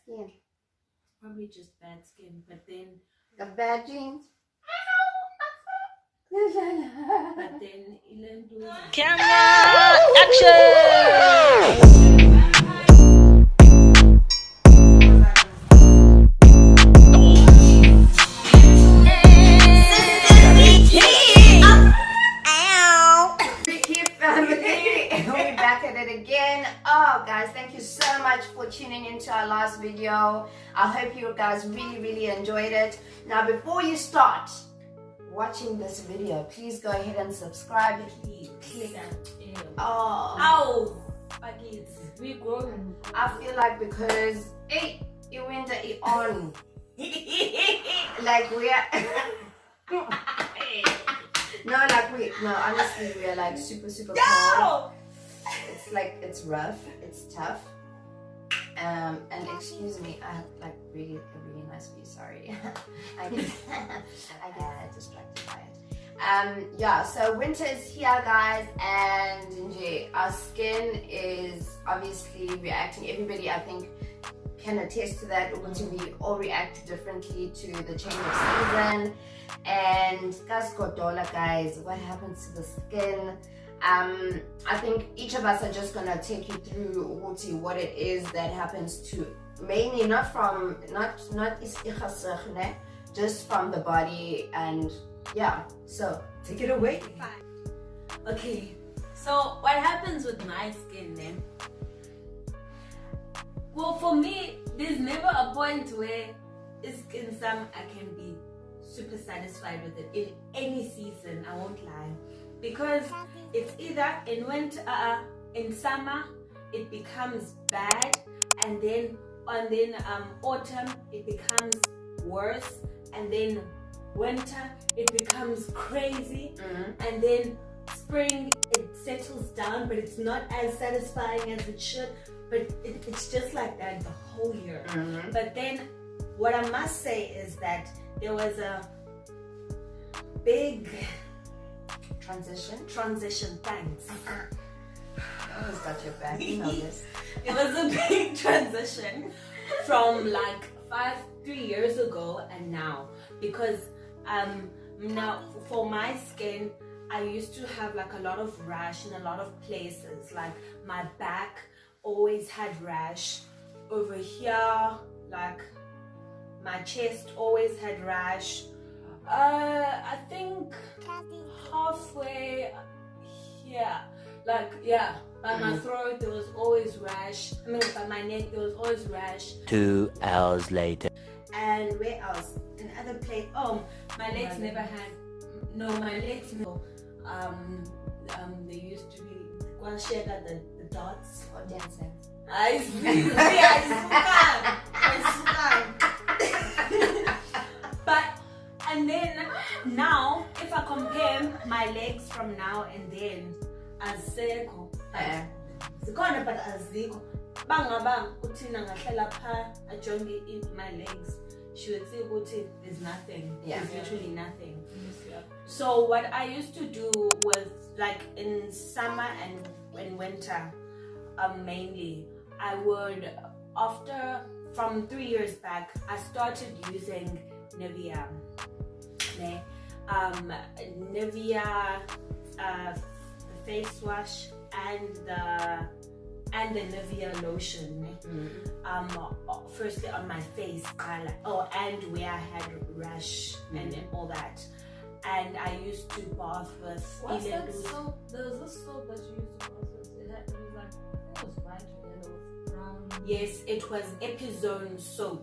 skin? Probably just bad skin, but then The bad genes? but then Camera action! We're back at it again. Oh guys, thank you so much for tuning into our last video. I hope you guys really enjoyed it. Now before you start watching this video, please go ahead and subscribe. Please click. ow, we grown. I feel like because hey, you went on like we are no, honestly we are like super cold. It's like it's rough, it's tough. And excuse me, I have like a really nice view, sorry. I get distracted by it. Yeah, so winter is here guys, and our skin is obviously reacting. Everybody I think can attest to that. We all react differently to the change of season. And guys, what happens to the skin? I think each of us are just gonna take you through what it is that happens to, mainly not just from the body. And yeah, so take it away. Okay, so what happens with my skin then? Well, for me, there's never a point where in some I can be super satisfied with it in any season. I won't lie, because it's either in winter, in summer it becomes bad, and then autumn it becomes worse, and then winter it becomes crazy, and then spring it settles down, but it's not as satisfying as it should. But it's just like that the whole year. But then what I must say is that there was a big transition. Thanks. I always got your back. You know this. It was a big transition from like 3 years ago and now, because now for my skin I used to have like a lot of rash in a lot of places. Like my back always had rash, over here, like my chest always had rash. I think halfway here, like by my throat there was always rash. I mean, by my neck there was always rash. 2 hours later. And where else? In other place. Oh, my legs never had. No, my legs no. They used to be one shade at the dots Or dancing. I but and then now, if I compare my legs from now and then, azekho. Zikhona but azikho. Bangaba uthina ngahlela pha ajonge in my legs, she would say ukuthi there's nothing. There's literally nothing. So what I used to do was, like in summer and in winter, mainly I would, from 3 years back I started using Nivea. Nivea face wash and the Nivea lotion. Firstly on my face, and where I had rash and all that. And I used to bath with. What's that soap? There was this soap that you used to bath with. It was like, it was white or yellow, brown. Yes, it was Epizone soap.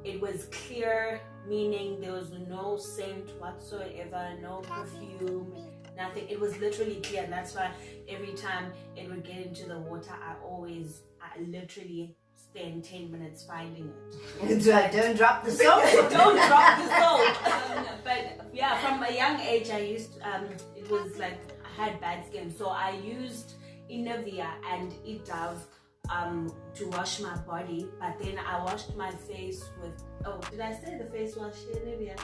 It was clear, meaning there was no scent whatsoever, no perfume, nothing. It was literally clear. And that's why every time it would get into the water, I literally spend 10 minutes finding it. Don't drop the soap. Don't drop the soap. But yeah, from a young age, I used, it was like I had bad skin. So I used Nivea and Dove to wash my body. But then I washed my face with, did I say the face wash Nivea?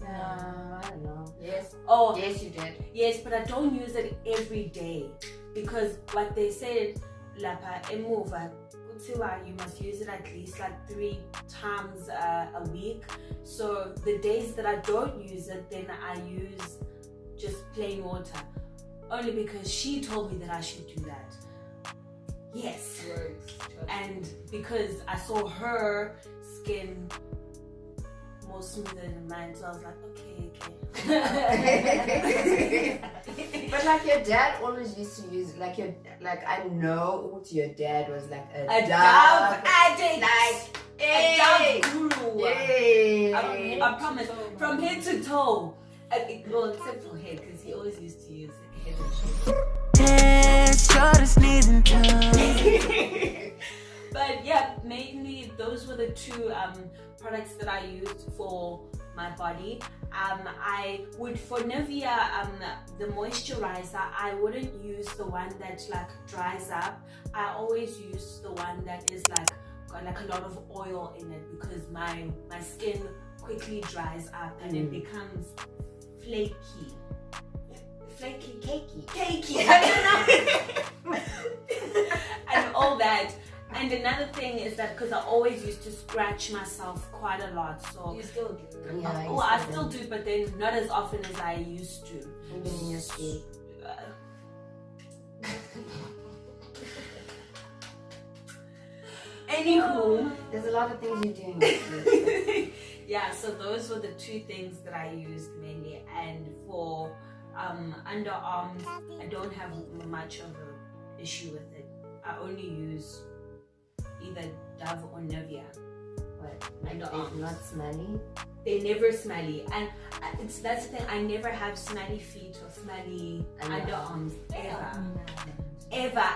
I don't know. Yes. Oh, yes, you did. Yes, but I don't use it every day, because what they said, Lapa emuva, you must use it at least like 3 times a week. So the days that I don't use it, then I use just plain water, only because she told me that I should do that. Yes. And because I saw her skin more smoother than mine, so I was like, okay. But like your dad always used to use I know your dad was like a Dove addict, like a Dove guru. Hey. I promise, from head to toe. Well, except for head, because he always used to use head and shoulders. But yeah, mainly those were the 2 products that I used for my body. I would, for Nivea, the moisturizer, I wouldn't use the one that like dries up. I always use the one that is like got like a lot of oil in it, because my skin quickly dries up and it becomes cakey. I don't know. And all that. And another thing is that because I always used to scratch myself quite a lot, so you still do. Yeah, I still do, but then not as often as I used to. Even in your sleep. Anywho, there's a lot of things you're doing. Yeah, so those were the 2 things that I used mainly. And for underarms, I don't have much of an issue with it. I only use either Dove or Nivea. What? Underarms. They're not smelly? They're never smelly, and that's the thing. I never have smelly feet or smelly underarms ever.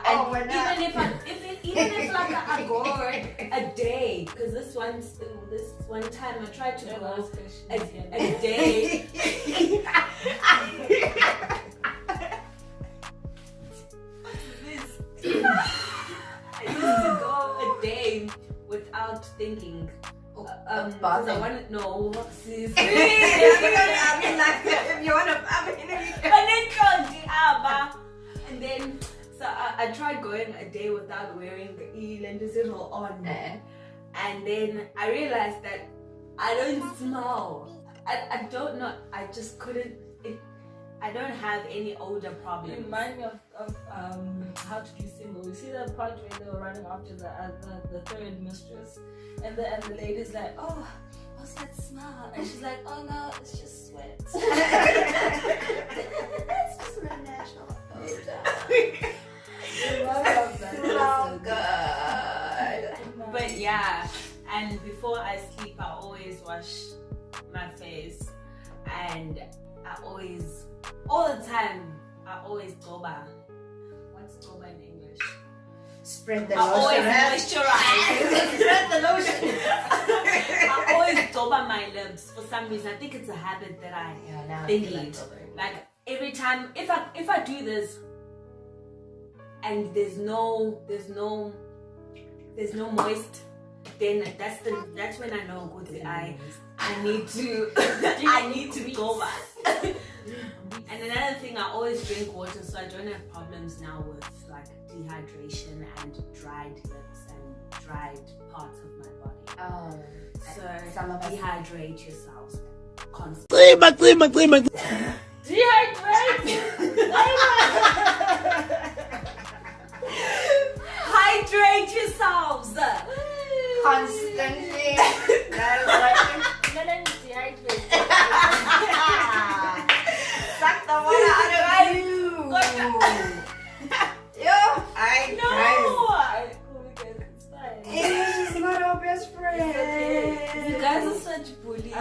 Oh, And even if like I go a day, because this one time I tried to go a day. I used to go a day without thinking. Because I want to know, sis. I mean, like, if you want to, and then, so I tried going a day without wearing the lenticero on. And then I realized that I don't smell. I don't know. I just couldn't. I don't have any odor problems. You remind me of How to Be Single. You see that part where they were running after the third mistress, and the lady's like, oh, what's that smell? And she's like, oh no, it's just sweat. That's just my natural odor. Oh God. But yeah, and before I sleep, I always wash my face, and I always, all the time, I always goba. What's goba in English? Spread the I lotion. always moisturize. Spread the lotion. I always goba my lips for some reason. I think it's a habit that I need. Like every time, if I do this, and there's no moist, then that's when I know good. I need to go back. And another thing, I always drink water, so I don't have problems now with like dehydration and dried lips and dried parts of my body. Oh, So some of us dehydrate yourselves constantly. Hydrate yourselves constantly. Suck the water out of you. Yo, English is not our best friend. You guys are such bullies.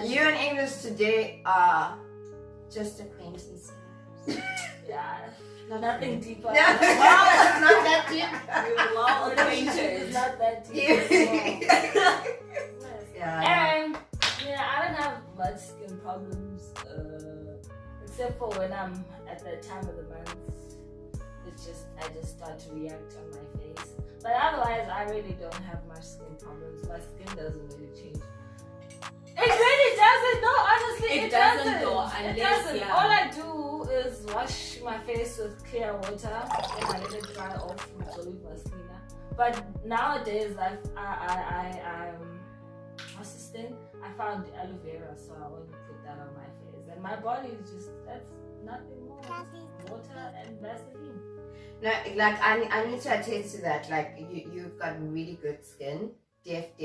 You and English today are just acquaintances. Yeah. Nothing deeper. No, it's not that deep. We're well acquainted. It's not that deep. Yeah. And I don't have much skin problems, except for when I'm at that time of the month. I just start to react on my face. But otherwise, I really don't have much skin problems. My skin doesn't really change. It really doesn't. No, honestly, it doesn't. It doesn't. Yeah. All I do is wash my face with clear water and I let it dry off with olive vaselina. But nowadays, what's this thing? I found aloe vera, so I want to put that on my face, and my body is just that's nothing more. Just water and Vaseline. No, like I need to attest to that. Like you've got really good skin, def.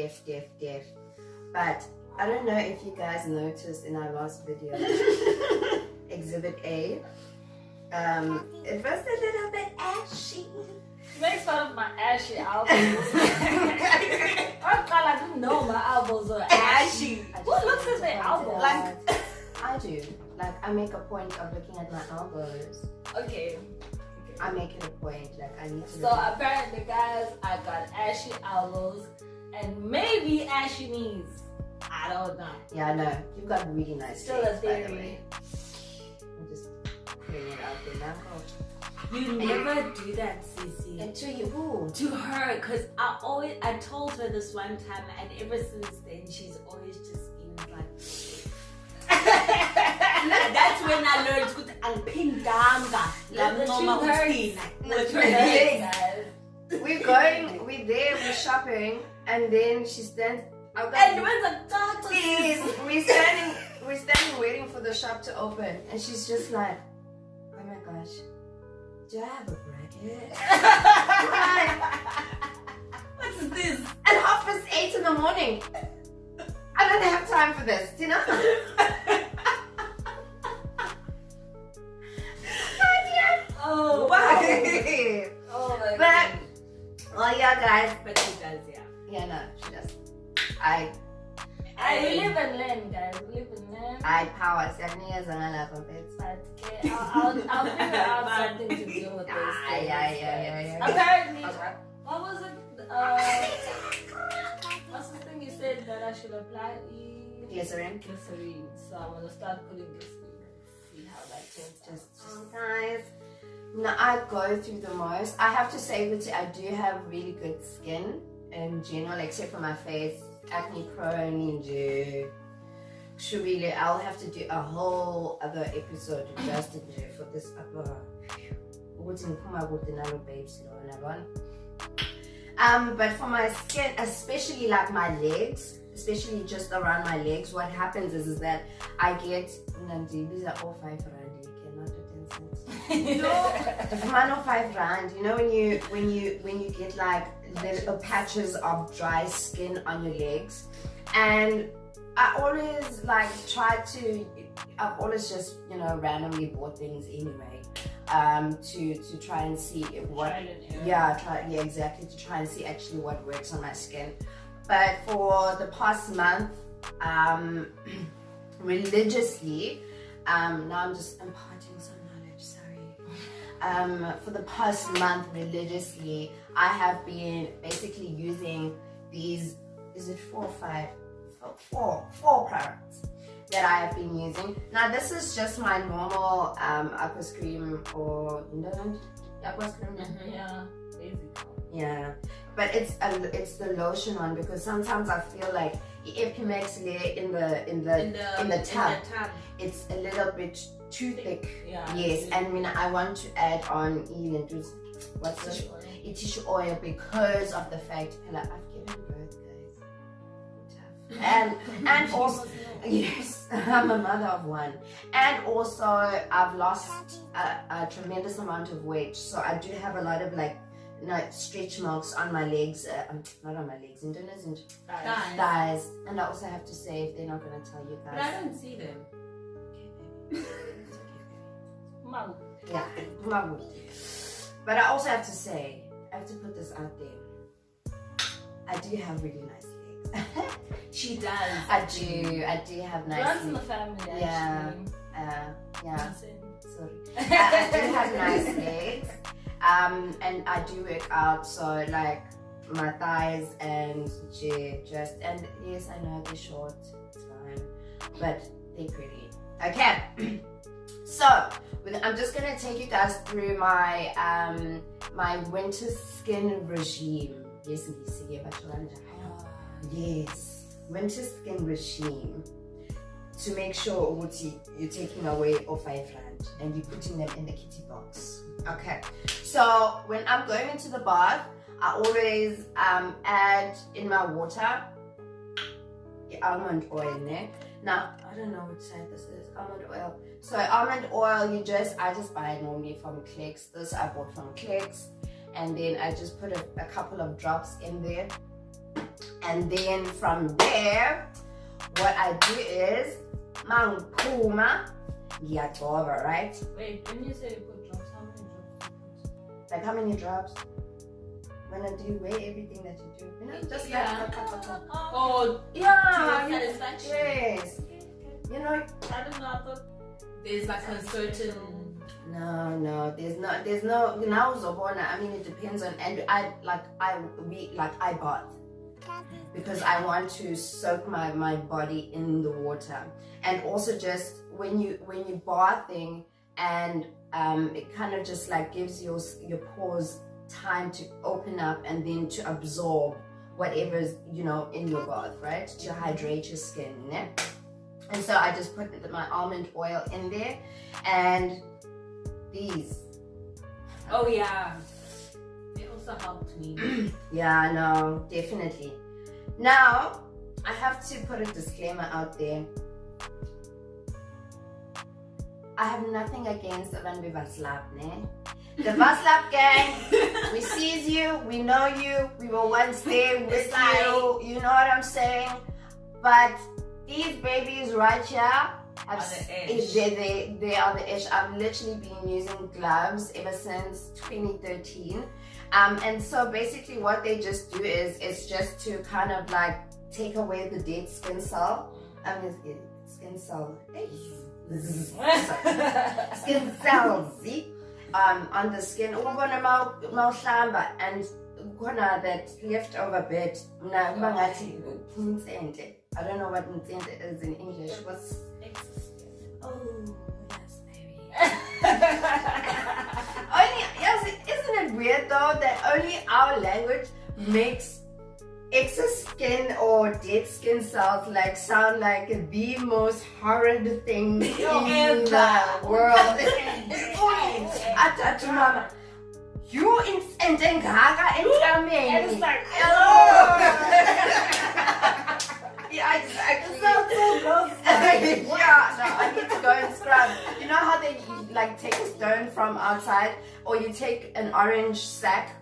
But I don't know if you guys noticed in our last video, Exhibit A. It was a little bit ashy. She makes fun of my ashy elbows. Oh God, I didn't know my elbows are ashy. Who looks at their elbows? Like I do. Like I make a point of looking at my elbows. Okay. I make it a point. Like I need to. So apparently, guys, I got ashy elbows and maybe ashy knees. I don't know. Yeah, no, you got really nice. Still legs, a by the theory. way. I'm just putting it out there now. You never do that, Sissy. And to you, who? To her, because I told her this one time, and ever since then she's always just been like. That's when I learned to Alpindanga. With her legs. We're there, we're shopping, and then she stands. And when the doctor we're standing waiting for the shop to open, and she's just like, oh my gosh, do I have a bracket? What's this? At 8:30 in the morning. I don't have time for this, do you know? Oh wow. Oh my But, God. well, yeah, guys. But she does, yeah. Yeah, no, she does. We live and learn, guys. We live and learn. I power. But But okay, I'll figure out something to do with this. yeah. Apparently, what was it? What's the thing you said that I should apply? Glycerin. Glycerin. So I'm gonna start putting glycerin and see how that turns. Just guys. No, I go through the most. I have to say that I do have really good skin in general, except for my face. Acne prone into really, I'll have to do a whole other episode just to do for this upper but for my skin, especially like my legs, especially just around my legs, what happens is that I get these are all 5 rand. You cannot do 10 cents. No, 5 rand. You know when you get like little patches of dry skin on your legs, and I always like I've always just randomly bought things anyway, to try and see what exactly, to try and see actually what works on my skin. But for the past month, religiously, now I'm just imparting some knowledge, sorry. For the past month, religiously, I have been basically using these, is it 4 or 5? 4 products that I have been using. Now this is just my normal aqueous cream or aqueous cream. Yeah, basic. Yeah, but it's the lotion one, because sometimes I feel like if you mix it in the tub, it's a little bit too thick. Yeah. Yes, and when I want to add on even to tissue oil, because of the fact that I've given birth, guys. And also, yes, I'm a mother of one, and also I've lost a tremendous amount of weight, so I do have a lot of stretch marks on my legs, not on my legs, in thighs, and I also have to say, if they're not going to tell you guys, but I don't see them. Yeah, but I also have to say, I have to put this out there, I do have really nice legs. She does. I do have nice Runs legs. in the family, actually. Yeah. Sorry. I do have nice legs. And I do work out, so like my thighs and just, and yes, I know they're short, it's fine, but they're pretty. Okay. So I'm just gonna take you guys through my my winter skin regime. Yes, winter skin regime, to make sure you're taking away all 5 rand and you're putting them in the kitty box. Okay, so when I'm going into the bath, I always add in my water the almond oil. Now, I don't know which side this is. Almond oil. So almond oil, I just buy it normally from Clicks. This I bought from Clicks. And then I just put a couple of drops in there. And then from there, what I do is mangpuma ngiyagcoba, right? Wait, when you say you put drops, how many drops do you put? Like how many drops? When I do weigh everything that you do, you know, just Oh, yeah, satisfaction. yes. You know, I don't know. I thought There's like a certain. no, there's no. Now Zobona, I mean, it depends on, and I bath because I want to soak my body in the water, and also just when you bathing, and it kind of just like gives your pores time to open up and then to absorb whatever's in your bath, right, to hydrate your skin, né? And so I just put my almond oil in there, and these. Oh yeah, they also helped me. Yeah, no, definitely. Now I have to put a disclaimer out there. I have nothing against abantu Vaslap, ne? The Vaslap gang, we sees you, we know you, we were once there with you, you know what I'm saying? But these babies right here they are the ish. I've literally been using gloves ever since 2013. And so basically what they just do is it's just to kind of like take away the dead skin cell. Skin cell. Skin cells, see? On the skin. And that leftover bit. I don't know what ntsente is in English. What's oh yes, baby. Isn't it weird though that only our language makes excess skin or dead skin cells like sound like the most horrid thing in the world? Mama, you and it's like yeah, exactly. So gross. Yeah, no, I need to go and scrub. You know how they like take a stone from outside, or you take an orange sack.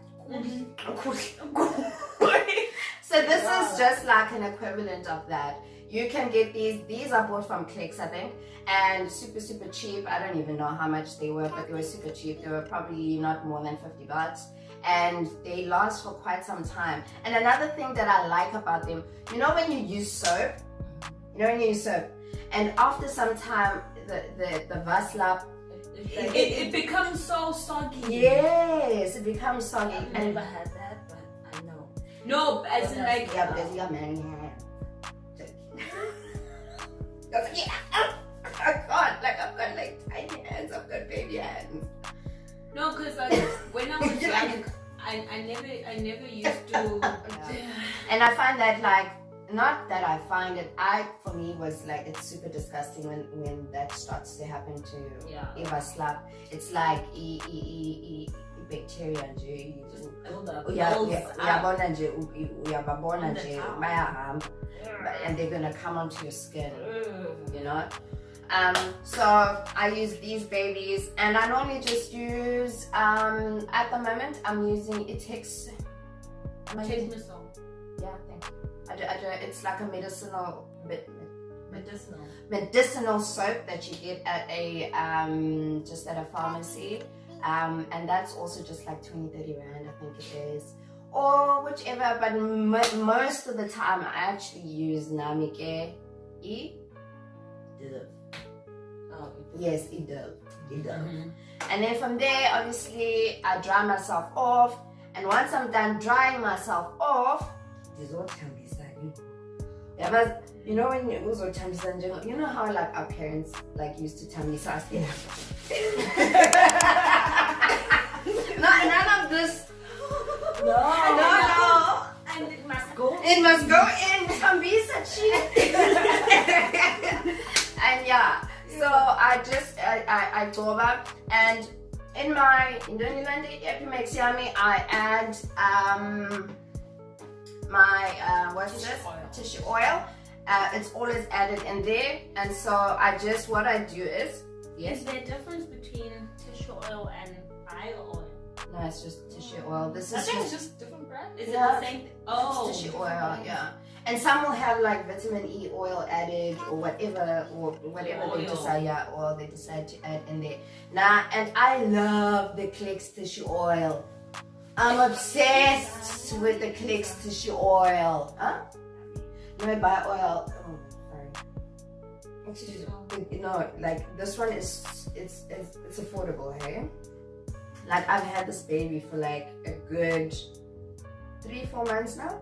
So this is just like an equivalent of that. You can get these. These are bought from Clicks, I think, and super cheap. I don't even know how much they were, but they were super cheap. They were probably not more than 50 baht. And they last for quite some time. And another thing that I like about them, you know when you use soap, and after some time the Vaslap, it becomes so soggy. Yes, it becomes soggy. I've never had that, but I know. No, as in like yeah, because you got many hands. I can't, like I've got like tiny hands, I've got baby hands. No, because like when I was young, I never used to. And I find that like, not that I find it, for me was like, it's super disgusting when that starts to happen to Eva Slap. It's like bacteria nje. Uyabona nje bayahamba, and they're gonna come onto your skin, you know. So I use these babies, and I normally just use at the moment I'm using Itix. Yeah, thank you. It's like a medicinal soap that you get at a just at a pharmacy, and that's also just like 20-30 rand, I think it is, or whichever. But most of the time I actually use Namike E. Yes, it does. And then from there, obviously, I dry myself off. And once I'm done drying myself off, this is what yeah, but you know when you know how like our parents like used to tell me so none of this. No. And it must go. It must go in Tambisa cheese. And yeah. So I just I told her, and in my Indonesian Epimax Yummy, I add my what's this? Tissue oil. It's always added in there, and so what I do is Is there a difference between tissue oil and eye oil? no, it's just tissue oil. This I is think just it's just different brand. Is Yeah. it the same thing? Oh, tissue different oil, brand. yeah. And some will have like vitamin E oil added or whatever they Oil. decide, or they decide to add in there. Nah, and I love the Clicks tissue oil. I'm obsessed with the Clicks tissue oil. Huh? You know, buy oil. Oh, sorry. Actually, no, like this one is it's affordable, hey? Like I've had this baby for like a good 3-4 months now.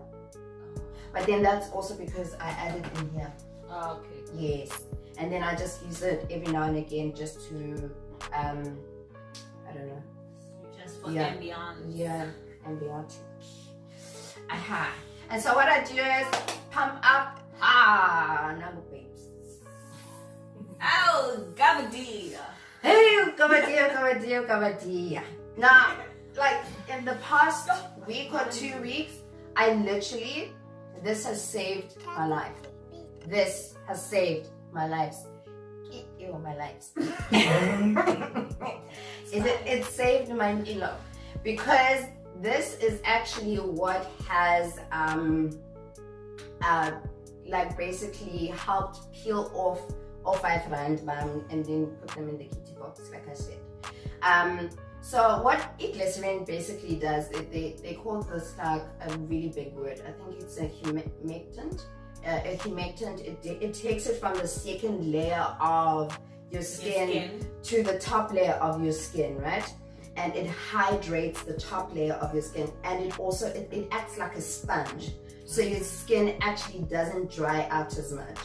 But then that's also because I added in here. Oh, okay. Yes. And then I just use it every now and again just to I don't know. Just for Yeah. ambiance. Yeah, ambiance. Aha. And so what I do is pump up number babes. Oh, gabadee. Hey, Gavadia. Now, like in the past week or 2 weeks, this has saved my life. This has saved my life. Ew, my lives. It saved my elo because this is actually what has like basically helped peel off all 5 rand bang and then put them in the kitty box, like I said. So what glycerin basically does, they call this like a really big word. I think it's a humectant. It takes it from the second layer of your skin to the top layer of your skin, right? And it hydrates the top layer of your skin, and it also it acts like a sponge, so your skin actually doesn't dry out as much.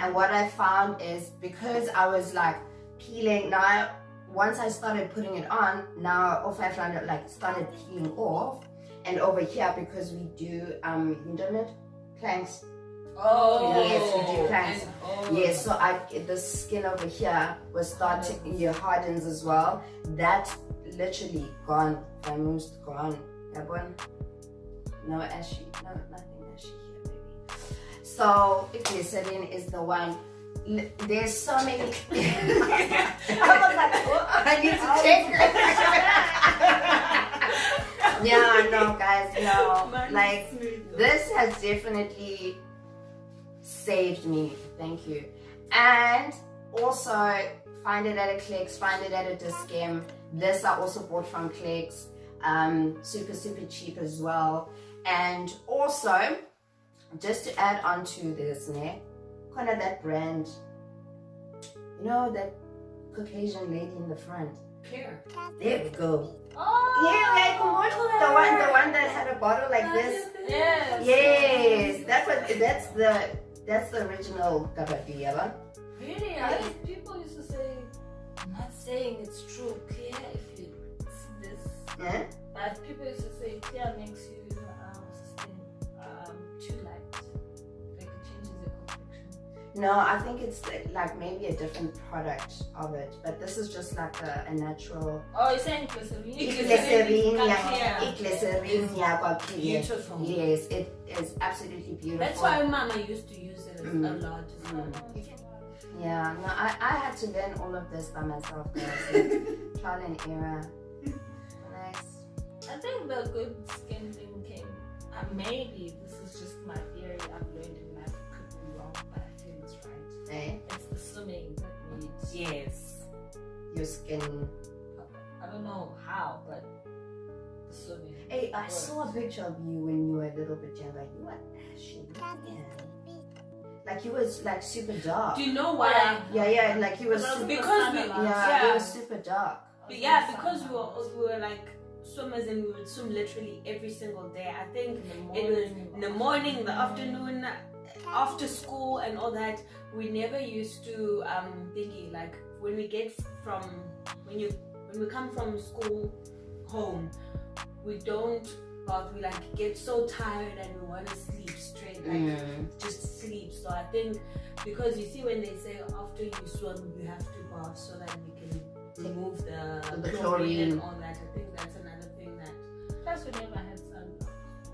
And what I found is because I was like peeling now. Once I started putting it on, now off I found it like started peeling off, and over here because we do internet planks. Oh, Yes, we do planks. And, Yes, so the skin over here was starting hardens as well. That literally gone, almost gone. That one, no ashy, no nothing ashy here, baby. So glycerin is the one. There's so many. I was like, oh, I need to check. Yeah, no, guys, no. Like, this has definitely saved me. Thank you. And also, find it at a Clicks, find it at a Discount. This I also bought from Clicks. Super cheap as well. And also, just to add on to this, kind of that brand, you know, that Caucasian lady in the front. Here. There we go. Oh, Yeah, like the one that had a bottle like this. yes. Yes, that's the original Gabadiela. Really? I think people used to say, I'm not saying it's true, clear if you see this. Yeah. But people used to say clear makes you too light. Like it changes your complexion. No, I think it's like maybe a different product of it, but this is just like a natural. Oh, you're saying glycerin? Glycerin, Beautiful. Yes, it is absolutely beautiful. That's why Mama used to use it a lot. Yeah, no, I had to learn all of this by myself, guys. Trial and error. Nice. I think the good skin thing came. Maybe this is just my theory. I've learned in life. It could be wrong, but I feel it's right. Eh? It's the swimming that made Yes. Your skin. I don't know how, but the swimming. Hey, I saw a picture of you when you were a little bit younger. You were ashy. Yeah. Like you was like super dark. Do you know why? Yeah, like you was super, Because we, you were super dark. yeah, because we were like swimmers and we would swim literally every single day. I think it was in the morning, the afternoon, after school and all that. We never used to thingy like when we get from when we come from school home, we don't bath. We like get so tired and we want to sleep straight, like just sleep. So I think because you see when they say after you swim you have to bath so that you can remove the the chlorine. and all that. I think that's another thing that. Plus, we never had sunblock.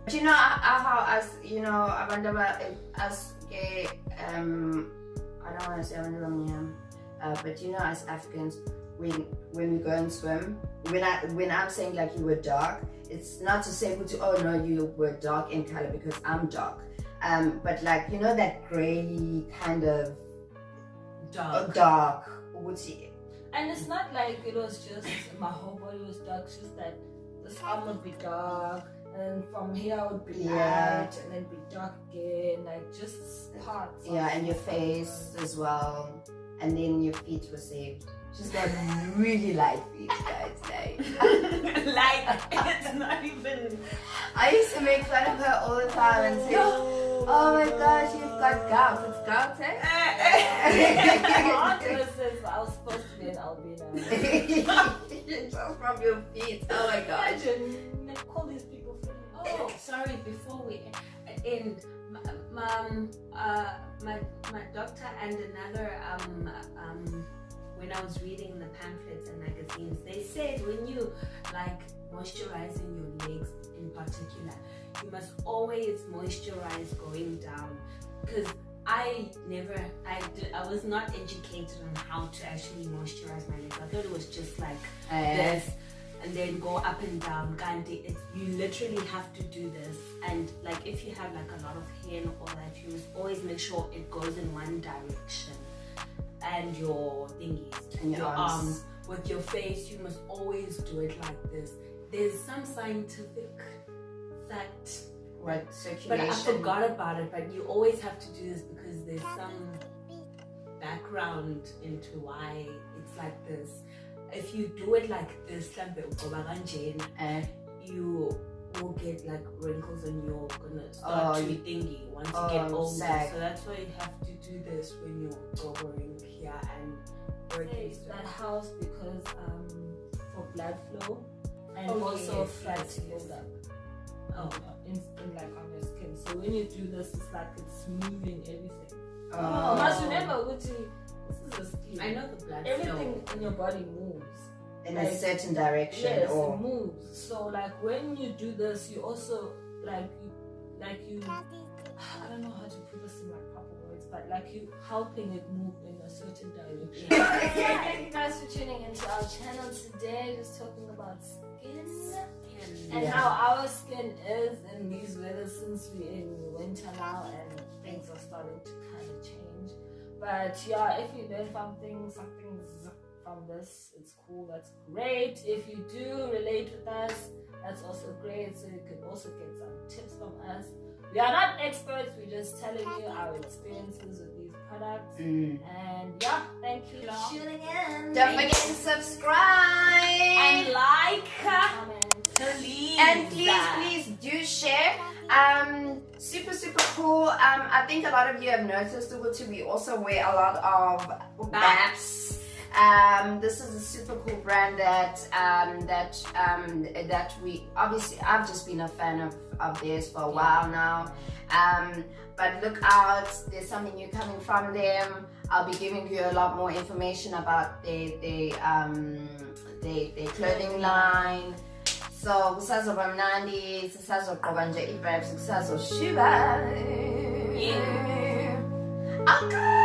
But you know how us, you know, us gay, I don't want to say but you know, as Africans, when we go and swim, when I'm saying like you were dark, it's not to say oh no, you were dark in color because I'm dark, but like, you know, that gray kind of dark. And it's not like it was just my whole body was dark. It's just that this arm would be dark, and from here would be light, and then be dark again, like just parts. Yeah, and your face as well, and then your feet were saved. She's got really light feet, guys. Like it's not even. I used to make fun of her all the time and say, "Oh my gosh, you've got gout. It's gout, eh?" I was supposed to be an albino. Just from your feet. Oh my gosh. Imagine, call these people friends. Oh, sorry. Before we end, my doctor and another when I was reading the pamphlets and magazines, they said when you like moisturizing your legs in particular, you must always moisturize going down, because I was not educated on how to actually moisturize my legs. I thought it was just like this and then go up and down. Gandhi, you literally have to do this, and like if you have like a lot of hair and all that, you must always make sure it goes in one direction. And your thingies and your arms. With your face, you must always do it like this. There's some scientific fact, circulation, but I forgot about it. But you always have to do this because there's some background into why it's like this. If you do it like this, you will get like wrinkles and you're gonna start to thingy once you get older. Sad. So that's why you have to do this when you're going here and working. That helps because for blood flow and also fat buildup. In like on your skin. So when you do this, it's like it's moving everything. Must remember, this is a skin. I know the blood everything flow in your body moves in a certain direction. Yes, it moves. So like when you do this, you also like you I don't know how to put this in my proper words, but like you helping it move in a certain direction. Thank you guys for tuning into our channel today, just talking about skin and how our skin is in these weather, since we're in winter now and things are starting to kind of change. But yeah, if you learn something from this, it's cool, that's great. If you do relate with us, that's also great, so you can also get some tips from us. We are not experts, we're just telling you our experiences with these products. And yeah, thank you for tuning in. Don't forget to subscribe and like, comment, please. And please do share. Super cool. I think a lot of you have noticed we also wear a lot of BAPS. This is a super cool brand that we obviously, I've just been a fan of theirs for a while now. But look out, there's something new coming from them. I'll be giving you a lot more information about their clothing line. So kusazoba mnandi, sisazogqoka nje i-vibes, kusazoshiba. Yeah. Okay.